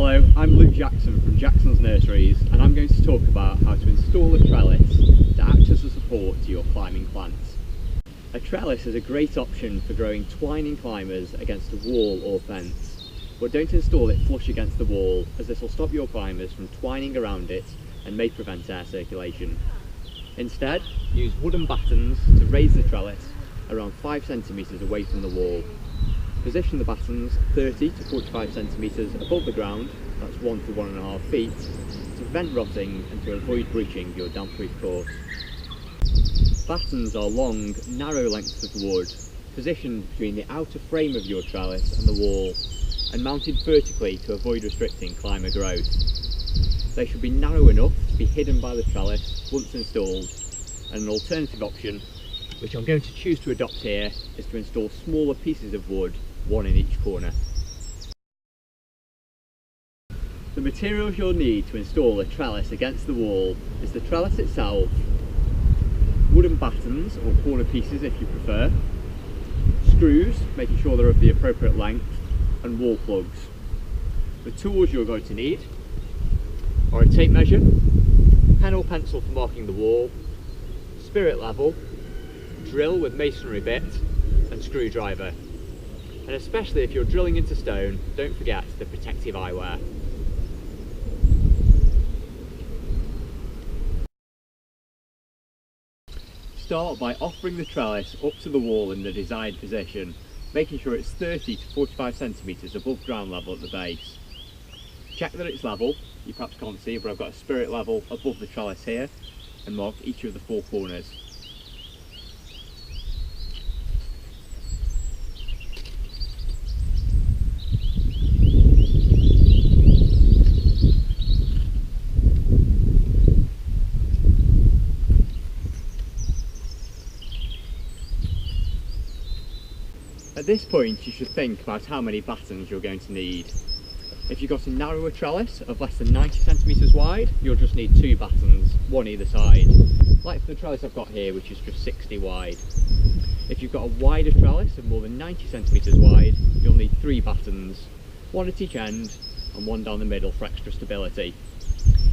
Hello, I'm Luke Jackson from Jackson's Nurseries, and I'm going to talk about how to install a trellis to act as a support to your climbing plants. A trellis is a great option for growing twining climbers against a wall or fence, but don't install it flush against the wall, as this will stop your climbers from twining around it and may prevent air circulation. Instead, use wooden battens to raise the trellis around 5 centimetres away from the wall. Position the battens 30 to 45 centimetres above the ground, that's 1 to 1.5 feet, to prevent rotting and to avoid breaching your damp-proof course. Battens are long, narrow lengths of wood, positioned between the outer frame of your trellis and the wall, and mounted vertically to avoid restricting climber growth. They should be narrow enough to be hidden by the trellis once installed, and an alternative option, which I'm going to choose to adopt here, is to install smaller pieces of wood, one in each corner. The materials you'll need to install a trellis against the wall is the trellis itself, wooden battens or corner pieces if you prefer, screws, making sure they're of the appropriate length, and wall plugs. The tools you're going to need are a tape measure, pen or pencil for marking the wall, spirit level, drill with masonry bit, and screwdriver. And especially if you're drilling into stone, don't forget the protective eyewear. Start by offering the trellis up to the wall in the desired position, making sure it's 30 to 45 centimetres above ground level at the base. Check that it's level. You perhaps can't see, but I've got a spirit level above the trellis here, and mark each of the 4 corners. At this point you should think about how many battens you're going to need. If you've got a narrower trellis of less than 90 centimetres wide, you'll just need 2 battens, one either side, like for the trellis I've got here, which is just 60 wide. If you've got a wider trellis of more than 90 centimetres wide, you'll need 3 battens, one at each end and one down the middle for extra stability.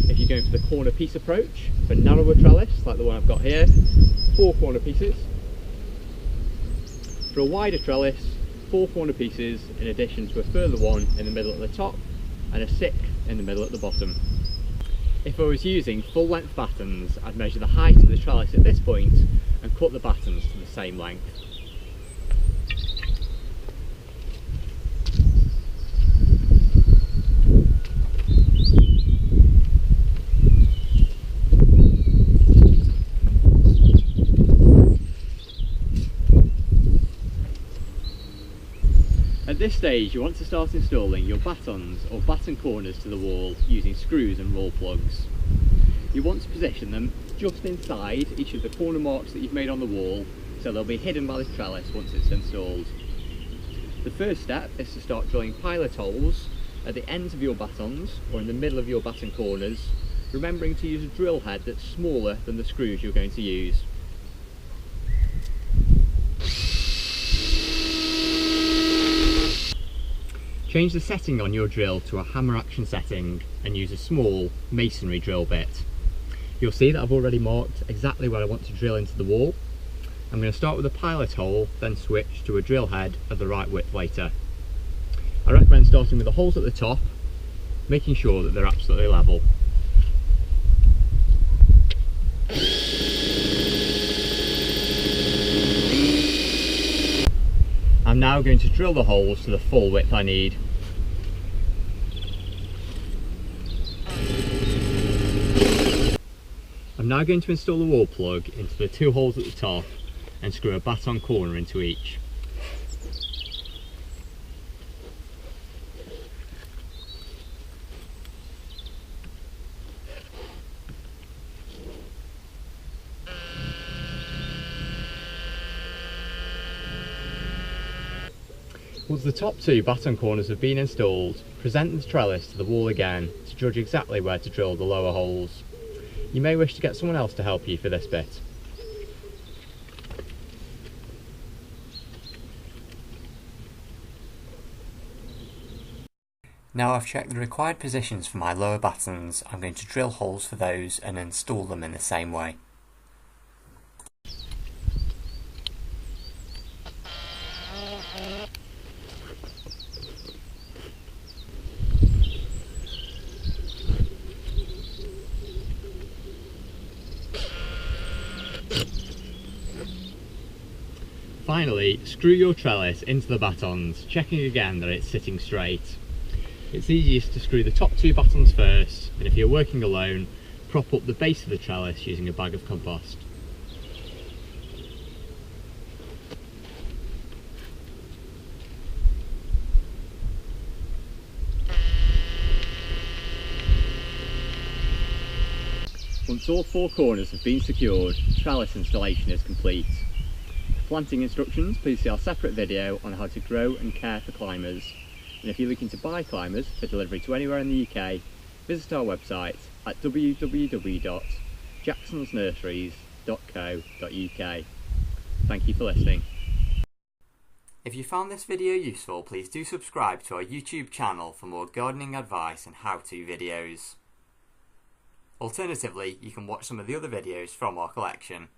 If you're going for the corner piece approach, for narrower trellis like the one I've got here, 4 corner pieces. For a wider trellis, 4 corner pieces in addition to a further one in the middle at the top and a 6th in the middle at the bottom. If I was using full length battens, I'd measure the height of the trellis at this point and cut the battens to the same length. At this stage you want to start installing your battens or batten corners to the wall using screws and roll plugs. You want to position them just inside each of the corner marks that you've made on the wall, so they'll be hidden by the trellis once it's installed. The first step is to start drilling pilot holes at the ends of your battens or in the middle of your batten corners, remembering to use a drill head that's smaller than the screws you're going to use. Change the setting on your drill to a hammer action setting and use a small masonry drill bit. You'll see that I've already marked exactly where I want to drill into the wall. I'm going to start with a pilot hole, then switch to a drill head of the right width later. I recommend starting with the holes at the top, making sure that they're absolutely level. I'm now going to drill the holes to the full width I need. I'm now going to install the wall plug into the 2 holes at the top and screw a batten corner into each. Once the top 2 batten corners have been installed, present the trellis to the wall again to judge exactly where to drill the lower holes. You may wish to get someone else to help you for this bit. Now I've checked the required positions for my lower battens, I'm going to drill holes for those and install them in the same way. Finally, screw your trellis into the battens, checking again that it's sitting straight. It's easiest to screw the top two battens first, and if you're working alone, prop up the base of the trellis using a bag of compost. Once all four corners have been secured, trellis installation is complete. For planting instructions, please see our separate video on how to grow and care for climbers. And if you're looking to buy climbers for delivery to anywhere in the UK, visit our website at www.jacksonsnurseries.co.uk. Thank you for listening. If you found this video useful, please do subscribe to our YouTube channel for more gardening advice and how-to videos. Alternatively, you can watch some of the other videos from our collection.